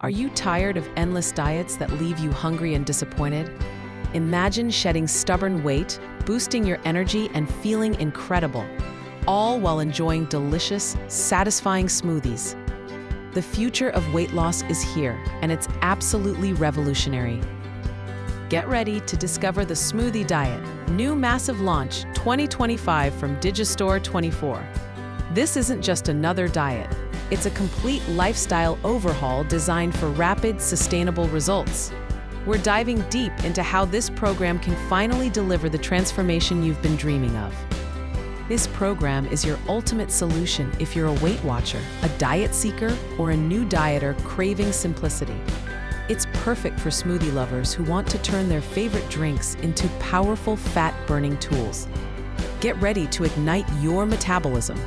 Are you tired of endless diets that leave you hungry and disappointed? Imagine shedding stubborn weight, boosting your energy, and feeling incredible, all while enjoying delicious, satisfying smoothies. The future of weight loss is here, and it's absolutely revolutionary. Get ready to discover the Smoothie Diet, new massive launch 2025 from Digistore 24. This isn't just another diet. It's a complete lifestyle overhaul designed for rapid, sustainable results. We're diving deep into how this program can finally deliver the transformation you've been dreaming of. This program is your ultimate solution if you're a Weight Watcher, a diet seeker, or a new dieter craving simplicity. It's perfect for smoothie lovers who want to turn their favorite drinks into powerful fat-burning tools. Get ready to ignite your metabolism.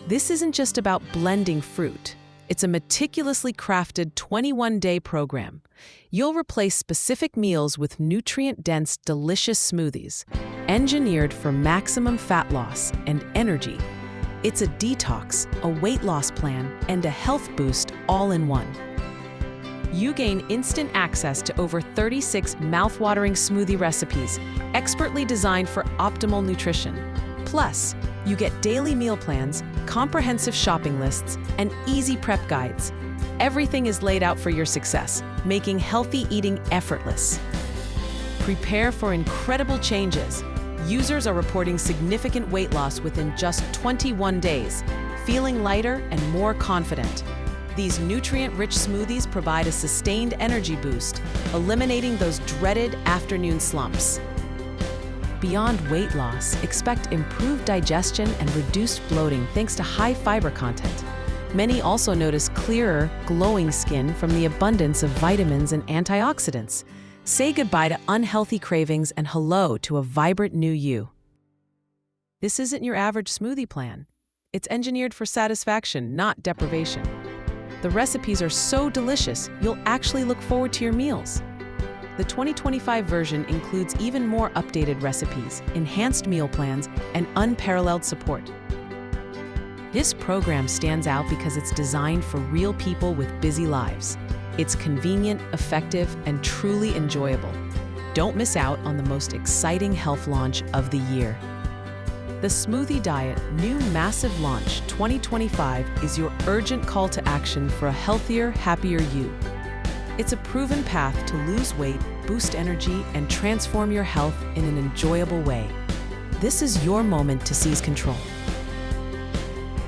This isn't just about blending fruit. It's a meticulously crafted 21-day program. You'll replace specific meals with nutrient-dense, delicious smoothies, engineered for maximum fat loss and energy. It's a detox, a weight loss plan, and a health boost all in one. You gain instant access to over 36 mouthwatering smoothie recipes, expertly designed for optimal nutrition. Plus, you get daily meal plans, comprehensive shopping lists, and easy prep guides. Everything is laid out for your success, making healthy eating effortless. Prepare for incredible changes. Users are reporting significant weight loss within just 21 days, feeling lighter and more confident. These nutrient-rich smoothies provide a sustained energy boost, eliminating those dreaded afternoon slumps. Beyond weight loss, expect improved digestion and reduced bloating thanks to high fiber content. Many also notice clearer, glowing skin from the abundance of vitamins and antioxidants. Say goodbye to unhealthy cravings and hello to a vibrant new you. This isn't your average smoothie plan. It's engineered for satisfaction, not deprivation. The recipes are so delicious, you'll actually look forward to your meals. The 2025 version includes even more updated recipes, enhanced meal plans, and unparalleled support. This program stands out because it's designed for real people with busy lives. It's convenient, effective, and truly enjoyable. Don't miss out on the most exciting health launch of the year. The Smoothie Diet New Massive Launch 2025 is your urgent call to action for a healthier, happier you. It's a proven path to lose weight, boost energy, and transform your health in an enjoyable way. This is your moment to seize control.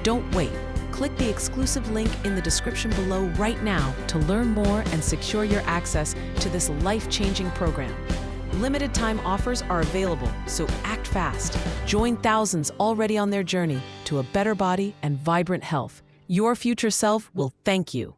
Don't wait. Click the exclusive link in the description below right now to learn more and secure your access to this life-changing program. Limited time offers are available, so act fast. Join thousands already on their journey to a better body and vibrant health. Your future self will thank you.